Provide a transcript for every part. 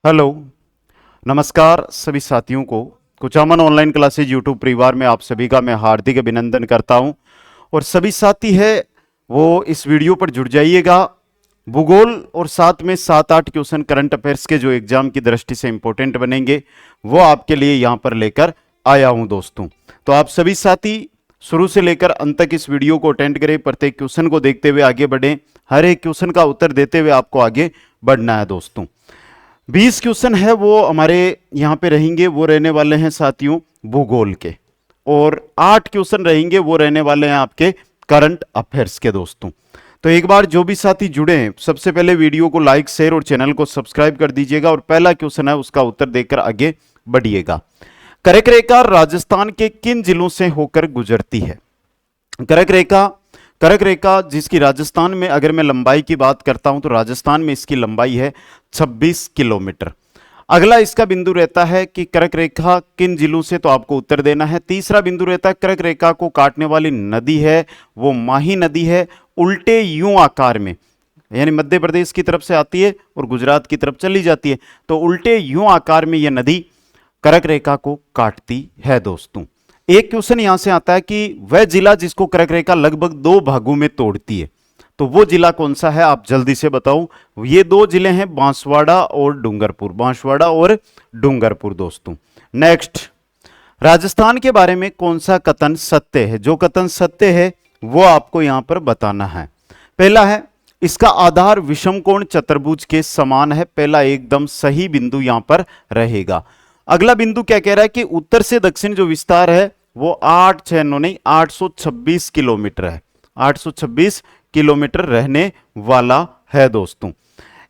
Hello, नमस्कार सभी साथियों को। कुचामन ऑनलाइन क्लासेज यूट्यूब परिवार में आप सभी का मैं हार्दिक अभिनंदन करता हूं। और सभी साथी है वो इस वीडियो पर जुड़ जाइएगा। भूगोल और साथ में 7-8 क्वेश्चन करंट अफेयर्स के जो एग्जाम की दृष्टि से इंपॉर्टेंट बनेंगे वो आपके लिए यहां पर लेकर आया हूं दोस्तों। तो आप सभी साथी शुरू से लेकर अंत तक इस वीडियो को अटेंड करें, प्रत्येक क्वेश्चन को देखते हुए आगे बढ़ें, हर एक क्वेश्चन का उत्तर देते हुए आपको आगे बढ़ना है दोस्तों। 20 क्वेश्चन है वो हमारे यहाँ पे रहेंगे, वो रहने वाले हैं साथियों भूगोल के, और 8 क्वेश्चन रहेंगे वो रहने वाले हैं आपके करंट अफेयर्स के दोस्तों। तो एक बार जो भी साथी जुड़े हैं सबसे पहले वीडियो को लाइक शेयर और चैनल को सब्सक्राइब कर दीजिएगा, और पहला क्वेश्चन है उसका उत्तर देकर आगे बढ़िएगा। कर्क रेखा राजस्थान के किन जिलों से होकर गुजरती है? कर्क रेखा जिसकी राजस्थान में अगर मैं लंबाई की बात करता हूं तो राजस्थान में इसकी लंबाई है 26 किलोमीटर। अगला इसका बिंदु रहता है कि कर्क रेखा किन जिलों से, तो आपको उत्तर देना है। तीसरा बिंदु रहता है कर्क रेखा को काटने वाली नदी है वो माही नदी है, उल्टे यूं आकार में, यानी मध्य प्रदेश की तरफ से आती है और गुजरात की तरफ चली जाती है, तो उल्टे यूं आकार में यह नदी कर्क रेखा को काटती है दोस्तों। एक क्वेश्चन यहां से आता है कि वह जिला जिसको कर्क रेखा लगभग 2 भागों में तोड़ती है, तो वो जिला कौन सा है आप जल्दी से बताओ। ये 2 जिले हैं बांसवाड़ा और डूंगरपुर, बांसवाड़ा और डूंगरपुर दोस्तों। नेक्स्ट, राजस्थान के बारे में कौन सा कथन सत्य है? जो कथन सत्य है वो आपको यहां पर बताना है। पहला है इसका आधार विषमकोण चतुर्भुज के समान है, पहला एकदम सही बिंदु यहां पर रहेगा। अगला बिंदु क्या कह रहा है कि उत्तर से दक्षिण जो विस्तार है वो 826 किलोमीटर है, 826 किलोमीटर रहने वाला है दोस्तों।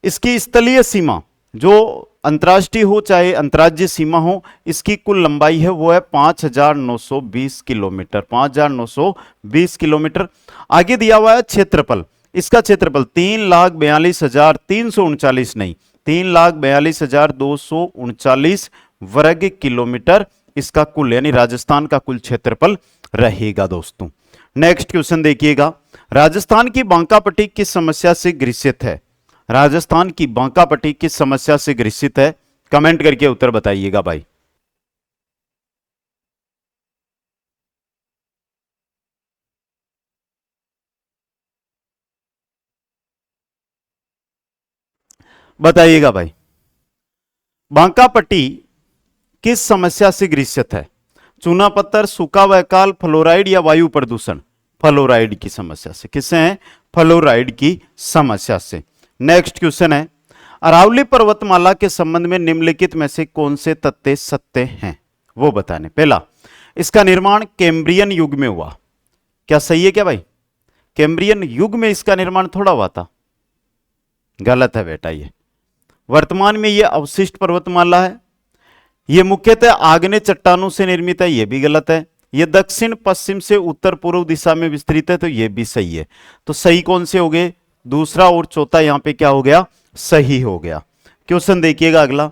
इसकी स्थलीय सीमा जो अंतर्राष्ट्रीय हो चाहे अंतर्राज्यीय सीमा हो, इसकी कुल लंबाई है वो है 5920 किलोमीटर, 5920 किलोमीटर। आगे दिया हुआ है क्षेत्रफल, इसका क्षेत्रफल 3,42,339 नहीं, 3,42,239 वर्ग किलोमीटर इसका कुल, यानी राजस्थान का कुल क्षेत्रफल रहेगा दोस्तों। नेक्स्ट क्वेश्चन देखिएगा, राजस्थान की बांका पट्टी किस समस्या से ग्रसित है? राजस्थान की बांका पट्टी किस समस्या से ग्रसित है? कमेंट करके उत्तर बताइएगा भाई। बताइएगा भाई, बांका पट्टी किस समस्या से ग्रसित है? चूना पत्थर, सूखा व अकाल, फ्लोराइड या वायु प्रदूषण? फ्लोराइड की समस्या से। किससे है? फ्लोराइड की समस्या से। नेक्स्ट क्वेश्चन है, अरावली पर्वतमाला के संबंध में निम्नलिखित में से कौन से तथ्य सत्य हैं वो बताने। पहला, इसका निर्माण कैम्ब्रियन युग में हुआ। क्या सही है क्या भाई? कैम्ब्रियन युग में इसका निर्माण थोड़ा हुआ था, गलत है बेटा। ये वर्तमान में ये अवशिष्ट पर्वतमाला है, यह मुख्यतः आग्नेय चट्टानों से निर्मित है, यह भी गलत है। यह दक्षिण पश्चिम से उत्तर पूर्व दिशा में विस्तृत है, तो यह भी सही है। तो सही कौन से हो गए? दूसरा और चौथा यहां पे क्या हो गया? सही हो गया। क्वेश्चन देखिएगा अगला,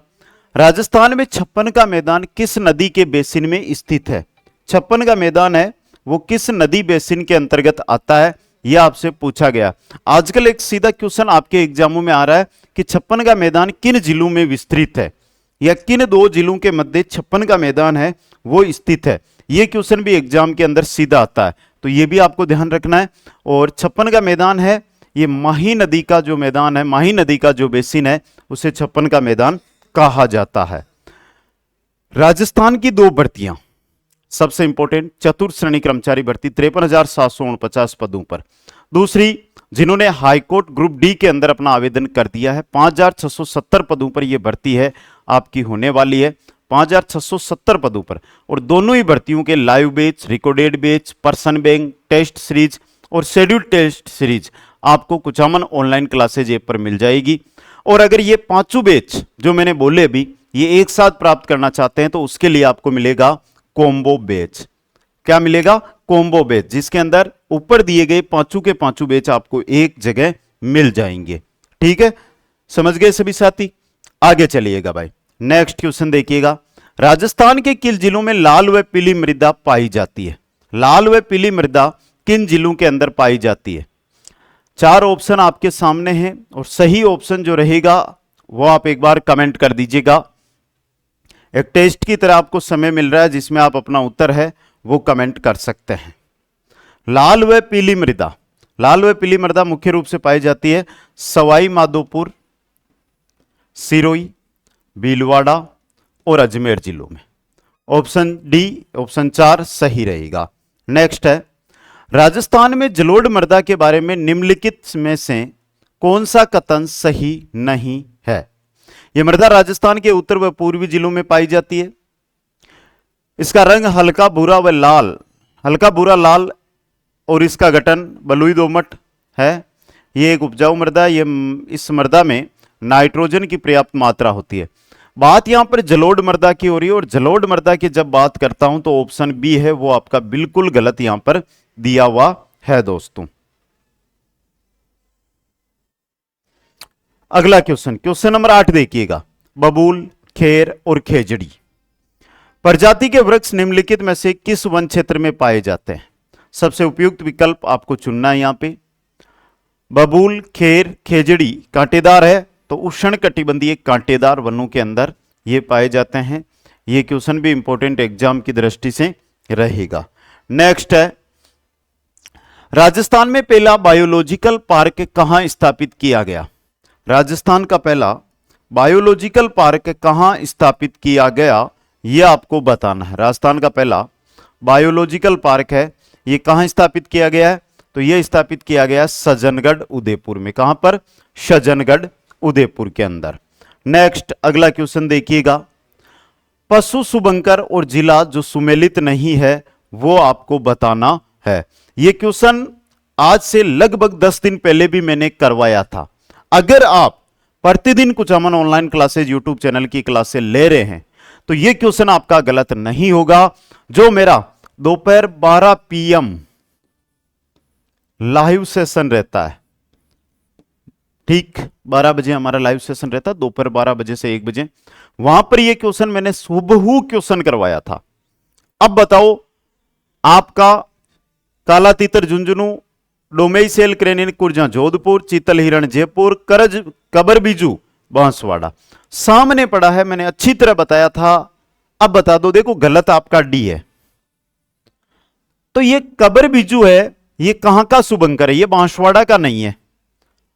राजस्थान में छप्पन का मैदान किस नदी के बेसिन में स्थित है? छप्पन का मैदान है वो किस नदी बेसिन के अंतर्गत आता है, यह आपसे पूछा गया। आजकल एक सीधा क्वेश्चन आपके एग्जामों में आ रहा है कि छप्पन का मैदान किन जिलों में विस्तृत है, या किन 2 जिलों के मध्य छप्पन का मैदान है वो स्थित है। यह क्वेश्चन भी एग्जाम के अंदर सीधा आता है, तो यह भी आपको ध्यान रखना है। और छप्पन का मैदान है ये माही नदी का जो मैदान है, माही नदी का जो बेसिन है उसे छप्पन का मैदान कहा जाता है। राजस्थान की 2 भर्तियां सबसे इंपॉर्टेंट, चतुर्थ श्रेणी कर्मचारी भर्ती 53,749 पदों पर। दूसरी, जिन्होंने हाईकोर्ट ग्रुप डी के अंदर अपना आवेदन कर दिया है, 5,670 पदों पर यह भर्ती है आपकी होने वाली है, 5,670 पदों पर। और दोनों ही भर्तियों के लाइव बैच, रिकॉर्डेड बैच, पर्सन बैंक, टेस्ट सीरीज और शेड्यूल टेस्ट सीरीज आपको कुचामन ऑनलाइन क्लासेज ऐप पर मिल जाएगी। और अगर ये 5 बैच जो मैंने बोले अभी ये एक साथ प्राप्त करना चाहते हैं तो उसके लिए आपको मिलेगा कॉम्बो बैच। क्या मिलेगा? कॉम्बो बैच, जिसके अंदर ऊपर दिए गए 5 के 5 बैच आपको एक जगह मिल जाएंगे। ठीक है, समझ गए सभी साथी? आगे चलिएगा भाई। नेक्स्ट क्वेश्चन देखिएगा, राजस्थान के किन जिलों में लाल व पीली मृदा पाई जाती है? लाल व पीली मृदा किन जिलों के अंदर पाई जाती है? 4 ऑप्शन आपके सामने हैं और सही ऑप्शन जो रहेगा वो आप एक बार कमेंट कर दीजिएगा। एक टेस्ट की तरह आपको समय मिल रहा है जिसमें आप अपना उत्तर है वो कमेंट कर सकते हैं। लाल व पीली मृदा, लाल व पीली मृदा मुख्य रूप से पाई जाती है सवाई माधोपुर, सिरोही, भीलवाड़ा और अजमेर जिलों में। ऑप्शन डी, ऑप्शन 4 सही रहेगा। नेक्स्ट है, राजस्थान में जलोढ़ मृदा के बारे में निम्नलिखित में से कौन सा कथन सही नहीं है? यह मृदा राजस्थान के उत्तर व पूर्वी जिलों में पाई जाती है। इसका रंग हल्का भूरा व लाल, हल्का भूरा लाल, और इसका गठन बलुई दोमट है। यह एक उपजाऊ मृदा, ये इस मृदा में नाइट्रोजन की पर्याप्त मात्रा होती है। बात यहां पर जलोढ़ मृदा की हो रही है, और जलोढ़ मृदा की जब बात करता हूं तो ऑप्शन बी है वो आपका बिल्कुल गलत यहां पर दिया हुआ है दोस्तों। अगला क्वेश्चन, क्वेश्चन नंबर 8 देखिएगा। बबूल, खेर और खेजड़ी प्रजाति के वृक्ष निम्नलिखित में से किस वन क्षेत्र में पाए जाते हैं? सबसे उपयुक्त विकल्प आपको चुनना है यहां पे। बबूल, खेर, खेजड़ी कांटेदार है, तो उष्ण कटिबंधीय कांटेदार वनों के अंदर ये पाए जाते हैं। ये क्वेश्चन भी इंपॉर्टेंट एग्जाम की दृष्टि से रहेगा। नेक्स्ट है, राजस्थान में पहला बायोलॉजिकल पार्क कहां स्थापित किया गया? राजस्थान का पहला बायोलॉजिकल पार्क कहां स्थापित किया गया, यह आपको बताना है। राजस्थान का पहला बायोलॉजिकल पार्क है, यह कहां स्थापित किया गया है? तो यह स्थापित किया गया सज्जनगढ़ उदयपुर में। कहां पर? सज्जनगढ़ उदयपुर के अंदर। नेक्स्ट अगला क्वेश्चन देखिएगा। पशु शुभंकर और जिला जो सुमेलित नहीं है वो आपको बताना है। यह क्वेश्चन आज से लगभग 10 दिन पहले भी मैंने करवाया था। अगर आप प्रतिदिन कुछ अमन ऑनलाइन क्लासेज यूट्यूब चैनल की क्लासेस ले रहे हैं तो यह क्वेश्चन आपका गलत नहीं होगा। जो मेरा दोपहर 12 PM लाइव सेशन रहता है, ठीक 12 बजे हमारा लाइव सेशन रहता है, दोपहर 12 बजे से 1 बजे, वहां पर यह क्वेश्चन मैंने सुबह क्वेश्चन करवाया था। अब बताओ, आपका काला तीतर झुंझुनू, डोमेई सेल क्रेनिन कुर्जा जोधपुर, चीतल हिरण जयपुर, करज कबर बीजू बांसवाड़ा सामने पड़ा है। मैंने अच्छी तरह बताया था। अब बता दो, देखो गलत आपका डी है। तो ये कबर बीजू है, ये कहां का शुभंकर है? ये बांसवाड़ा का नहीं है।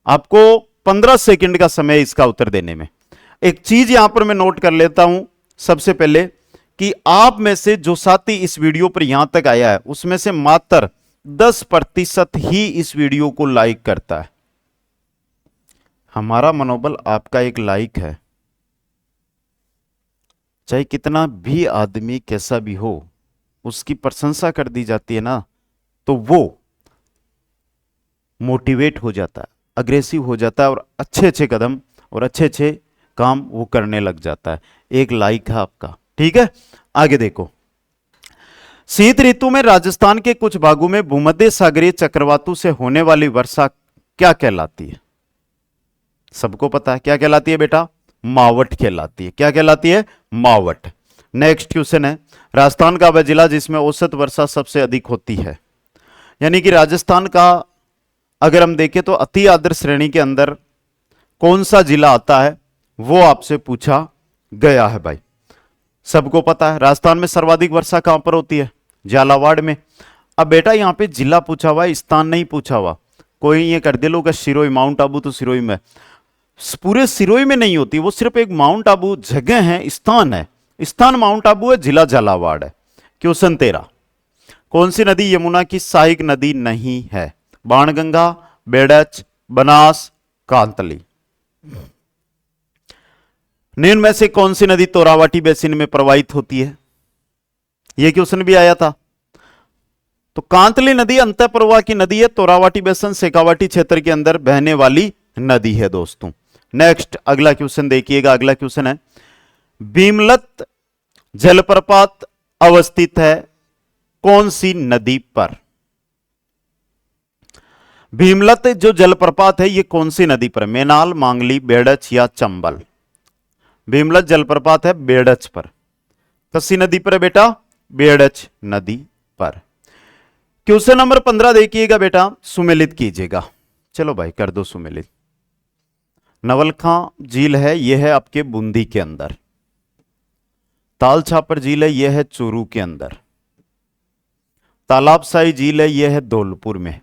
आपको 15 सेकंड का समय इसका उत्तर देने में। एक चीज यहां पर मैं नोट कर लेता हूं सबसे पहले कि आप में से जो साथी इस वीडियो पर यहां तक आया है उसमें से मात्र 10% ही इस वीडियो को लाइक करता है। हमारा मनोबल आपका एक लाइक है। चाहे कितना भी आदमी कैसा भी हो, उसकी प्रशंसा कर दी जाती है ना, तो वो मोटिवेट हो जाता है, अग्रेसिव हो जाता है और अच्छे अच्छे कदम और अच्छे अच्छे काम वो करने लग जाता है। एक लाइक है आपका, ठीक है। आगे देखो, शीत ऋतु में राजस्थान के कुछ भागों में भूमध्य सागरीय चक्रवातों से होने वाली वर्षा क्या कहलाती है? सबको पता है क्या कहलाती है बेटा? मावठ कहलाती है। क्या कहलाती है? मावठ। नेक्स्ट क्वेश्चन है, राजस्थान का वह जिला जिसमें औसत वर्षा सबसे अधिक होती है। यानी कि राजस्थान का अगर हम देखें तो अति आर्द्र श्रेणी के अंदर कौन सा जिला आता है वो आपसे पूछा गया है भाई। सबको पता है राजस्थान में सर्वाधिक वर्षा कहां पर होती है? झालावाड़ में। अब बेटा यहां पे जिला पूछा हुआ है, स्थान नहीं पूछा हुआ। कोई ये कर दे लोग सिरोही, माउंट आबू, तो सिरोही में, पूरे सिरोही में नहीं होती, वो सिर्फ एक माउंट आबू जगह है, स्थान है। स्थान माउंट आबू है, जिला झालावाड़ है। क्वेश्चन 13, कौन सी नदी यमुना की सहायक नदी नहीं है? बाणगंगा, बेड़च, बनास, कांतली। निम्न में से कौन सी नदी तोरावाटी बेसिन में प्रवाहित होती है? यह क्वेश्चन भी आया था। तो कांतली नदी अंतःप्रवाह की नदी है, तोरावाटी बेसिन शेखावाटी क्षेत्र के अंदर बहने वाली नदी है दोस्तों। नेक्स्ट अगला क्वेश्चन देखिएगा। अगला क्वेश्चन है, भीमलत जलप्रपात अवस्थित है कौन सी नदी पर? भीमलत जो जलप्रपात है ये कौन सी नदी पर? मेनाल, मांगली, बेड़च या चंबल? भीमलत जलप्रपात है बेड़च पर। कौन नदी पर है बेटा? बेड़च नदी पर। क्वेश्चन नंबर 15 देखिएगा बेटा, सुमेलित कीजिएगा। चलो भाई कर दो सुमेलित। नवलखा झील है, यह है आपके बूंदी के अंदर। ताल छापर झील है, यह है चूरू के अंदर। तालाबसाई झील है, यह है धौलपुर में।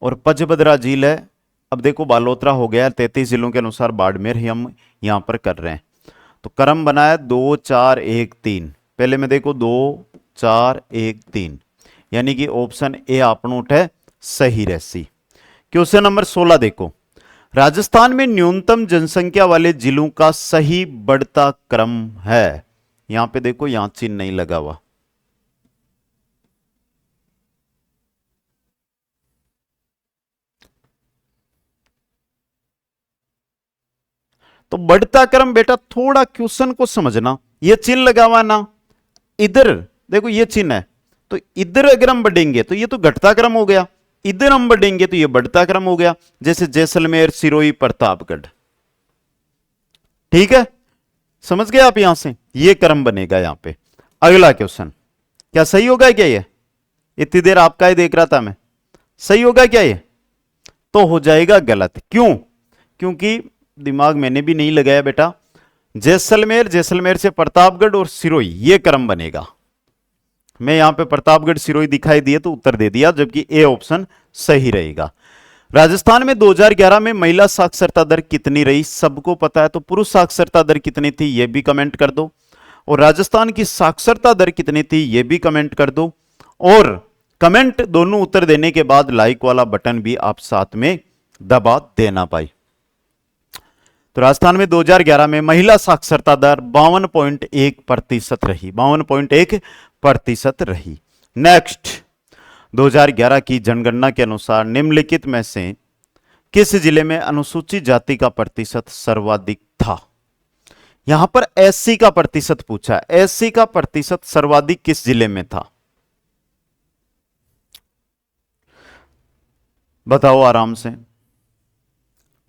और पचबदरा झील है, अब देखो बालोतरा हो गया, 33 जिलों के अनुसार बाड़मेर हम यहां पर कर रहे हैं। तो क्रम बनाया 2 4 1 3। पहले में देखो 2 4 1 3, यानी कि ऑप्शन ए आपनो उठे सही रहसी। क्वेश्चन नंबर 16 देखो, राजस्थान में न्यूनतम जनसंख्या वाले जिलों का सही बढ़ता क्रम है। यहां पे देखो, यहां चिन्ह नहीं लगा हुआ। तो बढ़ता क्रम बेटा थोड़ा क्वेश्चन को समझना, ये चिन्ह लगा हुआ ना, इधर देखो ये चिन्ह है, तो इधर अगर हम बढ़ेंगे तो ये तो घटता क्रम हो गया, इधर हम बढ़ेंगे तो ये बढ़ता क्रम हो गया, जैसे जैसलमेर, सिरोही, प्रतापगढ़। ठीक है, समझ गए आप? यहां से ये क्रम बनेगा यहां पे। अगला क्वेश्चन, क्या सही होगा क्या? ये इतनी देर आपका ही देख रहा था मैं, सही होगा क्या ये? तो हो जाएगा गलत। क्यों? क्योंकि दिमाग मैंने भी नहीं लगाया बेटा, जैसलमेर, जैसलमेर से प्रतापगढ़ और सिरोही, ये क्रम बनेगा। मैं यहां पे प्रतापगढ़ सिरोही दिखाई दिए तो उत्तर दे दिया, जबकि ए ऑप्शन सही रहेगा। राजस्थान में 2011 में महिला साक्षरता दर कितनी रही? सबको पता है, तो पुरुष साक्षरता दर कितनी थी यह भी कमेंट कर दो, और राजस्थान की साक्षरता दर कितनी थी यह भी कमेंट कर दो, और कमेंट दोनों उत्तर देने के बाद लाइक वाला बटन भी आप साथ में दबा देना भाई। तो राजस्थान में 2011 में महिला साक्षरता दर 52.1% रही, 52.1% रही। नेक्स्ट, 2011 की जनगणना के अनुसार निम्नलिखित में से किस जिले में अनुसूचित जाति का प्रतिशत सर्वाधिक था? यहां पर एससी का प्रतिशत पूछा है, एससी का प्रतिशत सर्वाधिक किस जिले में था? बताओ आराम से,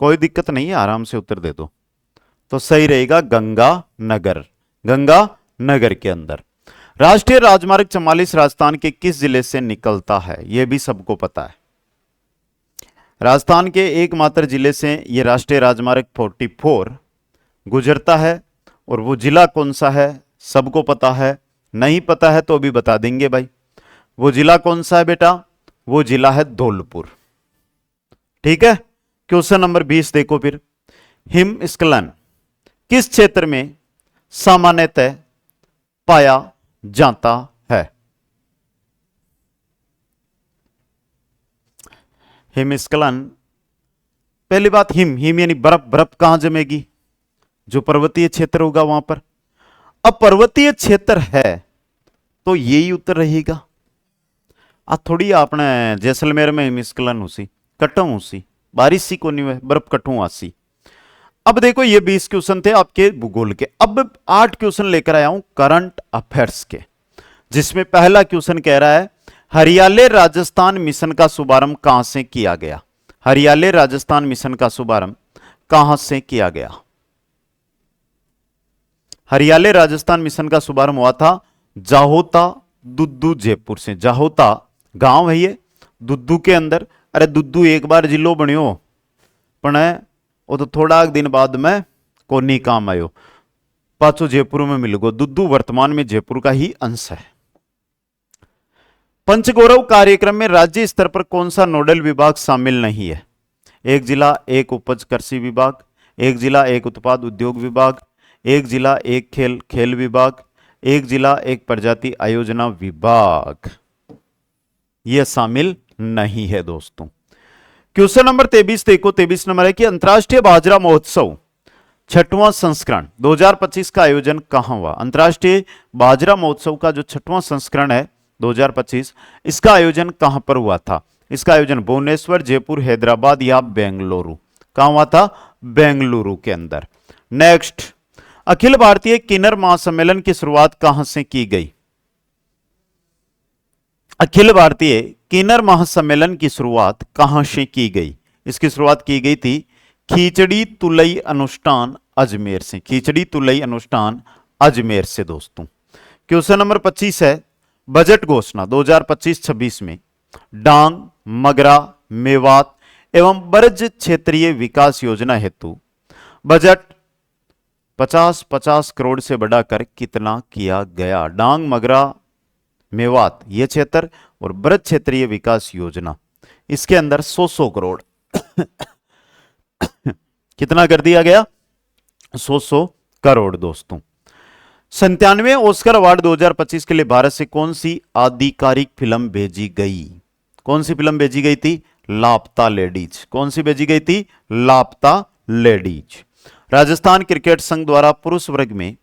कोई दिक्कत नहीं है, आराम से उत्तर दे दो। तो सही रहेगा गंगानगर, गंगानगर के अंदर। राष्ट्रीय राजमार्ग 44 राजस्थान के किस जिले से निकलता है? यह भी सबको पता है, राजस्थान के एकमात्र जिले से यह राष्ट्रीय राजमार्ग 44 गुजरता है। और वो जिला कौन सा है सबको पता है, नहीं पता है तो अभी बता देंगे भाई। वो जिला कौन सा है बेटा? वो जिला है धौलपुर। ठीक है, क्वेश्चन नंबर 20 देखो फिर, हिमस्खलन किस क्षेत्र में सामान्यतः पाया जाता है? हिमस्खलन, पहली बात हिम, हिम यानी बर्फ, बर्फ कहां जमेगी? जो पर्वतीय क्षेत्र होगा वहां पर। अब पर्वतीय क्षेत्र है तो यही उत्तर रहेगा। थोड़ी आपने जैसलमेर में हिमस्खलन उसी कटू उसी बारिश सी को नहीं हुए, बर्फ कटू आसी। अब देखो ये 20 क्वेश्चन थे आपके भूगोल के। अब 8 क्वेश्चन लेकर आया हूं करंट अफेयर्स के, जिसमें पहला क्वेश्चन कह रहा है हरियाले राजस्थान मिशन का शुभारंभ कहां से किया गया? हरियाले राजस्थान मिशन का शुभारंभ कहां से किया गया? हरियाले राजस्थान मिशन का शुभारंभ हुआ था जाहोता दुद्दू जयपुर से। जाहोता गांव है ये दुद्दू के अंदर। अरे दुद्दू एक बार जिलो बनियो पण वो तो थोड़ा दिन बाद में कोनी काम आयो, पाचो जयपुर में मिल गो। दुद्दू वर्तमान में जयपुर का ही अंश है। पंचगौरव कार्यक्रम में राज्य स्तर पर कौन सा नोडल विभाग शामिल नहीं है? एक जिला एक उपज कृषि विभाग, एक जिला एक उत्पाद उद्योग विभाग, एक जिला एक खेल खेल विभाग, एक जिला एक प्रजाति आयोजना विभाग। यह शामिल नहीं है दोस्तों। क्वेश्चन नंबर 23 देखो, 23 नंबर है कि अंतर्राष्ट्रीय बाजरा महोत्सव 6वां संस्करण 2025 का आयोजन कहां हुआ? अंतर्राष्ट्रीय बाजरा महोत्सव का जो 6वां संस्करण है 2025, इसका आयोजन कहां पर हुआ था? इसका आयोजन भुवनेश्वर, जयपुर, हैदराबाद या बेंगलुरु। कहां हुआ था? बेंगलुरु के अंदर। नेक्स्ट, अखिल भारतीय किन्नर महासम्मेलन की शुरुआत कहां से की गई? अखिल भारतीय किन्नर महासम्मेलन की शुरुआत कहां से की गई? इसकी शुरुआत की गई थी खिचड़ी तुलई अनुष्ठान अजमेर से। खिचड़ी तुलई अनुष्ठान अजमेर से दोस्तों। क्वेश्चन नंबर 25 है, बजट घोषणा 2025-26 में डांग, मगरा, मेवात एवं ब्रज क्षेत्रीय विकास योजना हेतु बजट 50-50 करोड़ से बढ़ाकर कितना किया गया? डांग, मगरा, मेवात ये क्षेत्र और ब्रज क्षेत्रीय विकास योजना, इसके अंदर 100 करोड़ कितना कर दिया गया? 100 करोड़। दोस्तों 97वें ऑस्कर अवार्ड 2025 के लिए भारत से कौन सी आधिकारिक फिल्म भेजी गई? कौन सी फिल्म भेजी गई थी? लापता लेडीज। कौन सी भेजी गई थी? लापता लेडीज। राजस्थान क्रिकेट संघ द्वारा पुरुष वर्ग में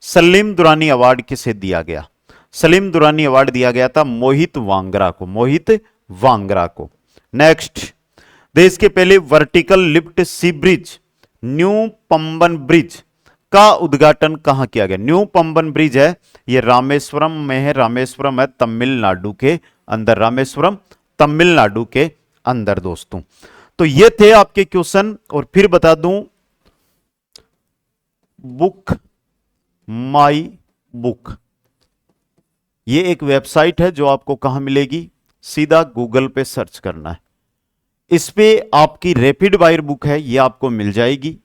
सलीम दुरानी अवार्ड किसे दिया गया? सलीम दुरानी अवार्ड दिया गया था मोहित वांगरा को। मोहित वांगरा को। नेक्स्ट, देश के पहले वर्टिकल लिफ्ट सी ब्रिज न्यू पंबन ब्रिज का उद्घाटन कहां किया गया? न्यू पंबन ब्रिज है, यह रामेश्वरम में है। रामेश्वरम है तमिलनाडु के अंदर। रामेश्वरम तमिलनाडु के अंदर। दोस्तों तो ये थे आपके क्वेश्चन। और फिर बता दूं, बुक माई बुक ये एक वेबसाइट है जो आपको कहां मिलेगी? सीधा गूगल पे सर्च करना है, इस पे आपकी रैपिड फायर बुक है, ये आपको मिल जाएगी।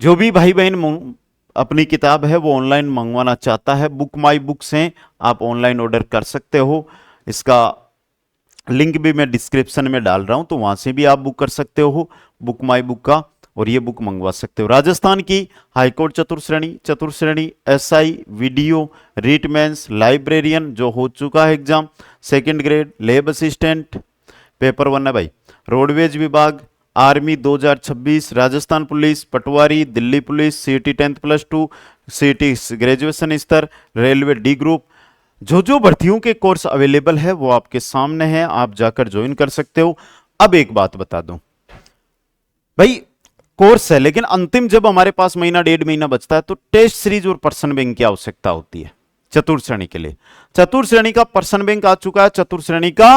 जो भी भाई बहन अपनी किताब है वो ऑनलाइन मंगवाना चाहता है, बुक माई बुक से आप ऑनलाइन ऑर्डर कर सकते हो। इसका लिंक भी मैं डिस्क्रिप्शन में डाल रहा हूं, तो वहां से भी आप बुक कर सकते हो बुक माई बुक का, और ये बुक मंगवा सकते हो। राजस्थान की हाईकोर्ट चतुर्श्रेणी एसआई वीडियो रीटमेंस लाइब्रेरियन जो हो चुका है exam, second grade lab assistant paper 1 है भाई, रोडवेज विभाग, आर्मी 2026, राजस्थान पुलिस, पटवारी, दिल्ली पुलिस, सीटी 10+2, सीटी ग्रेजुएशन स्तर, रेलवे डी ग्रुप, जो भर्तियों के कोर्स अवेलेबल है वो आपके सामने है, आप जाकर ज्वाइन कर सकते हो। अब एक बात बता दूं भाई, कोर्स है लेकिन अंतिम जब हमारे पास महीना 1.5 महीना बचता है तो टेस्ट सीरीज और पर्सन बैंक की आवश्यकता होती है चतुर्श्रेणी के लिए। चतुर्श्रेणी का पर्सन बैंक आ चुका है, चतुर्श्रेणी का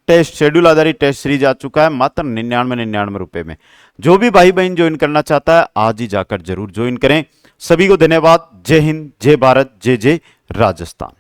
टेस्ट शेड्यूल आधारित टेस्ट सीरीज आ चुका है मात्र 99 रुपए में। जो भी भाई बहन ज्वाइन करना चाहता है आज ही जाकर जरूर ज्वाइन करें। सभी को धन्यवाद। जय हिंद, जय भारत, जय जय राजस्थान।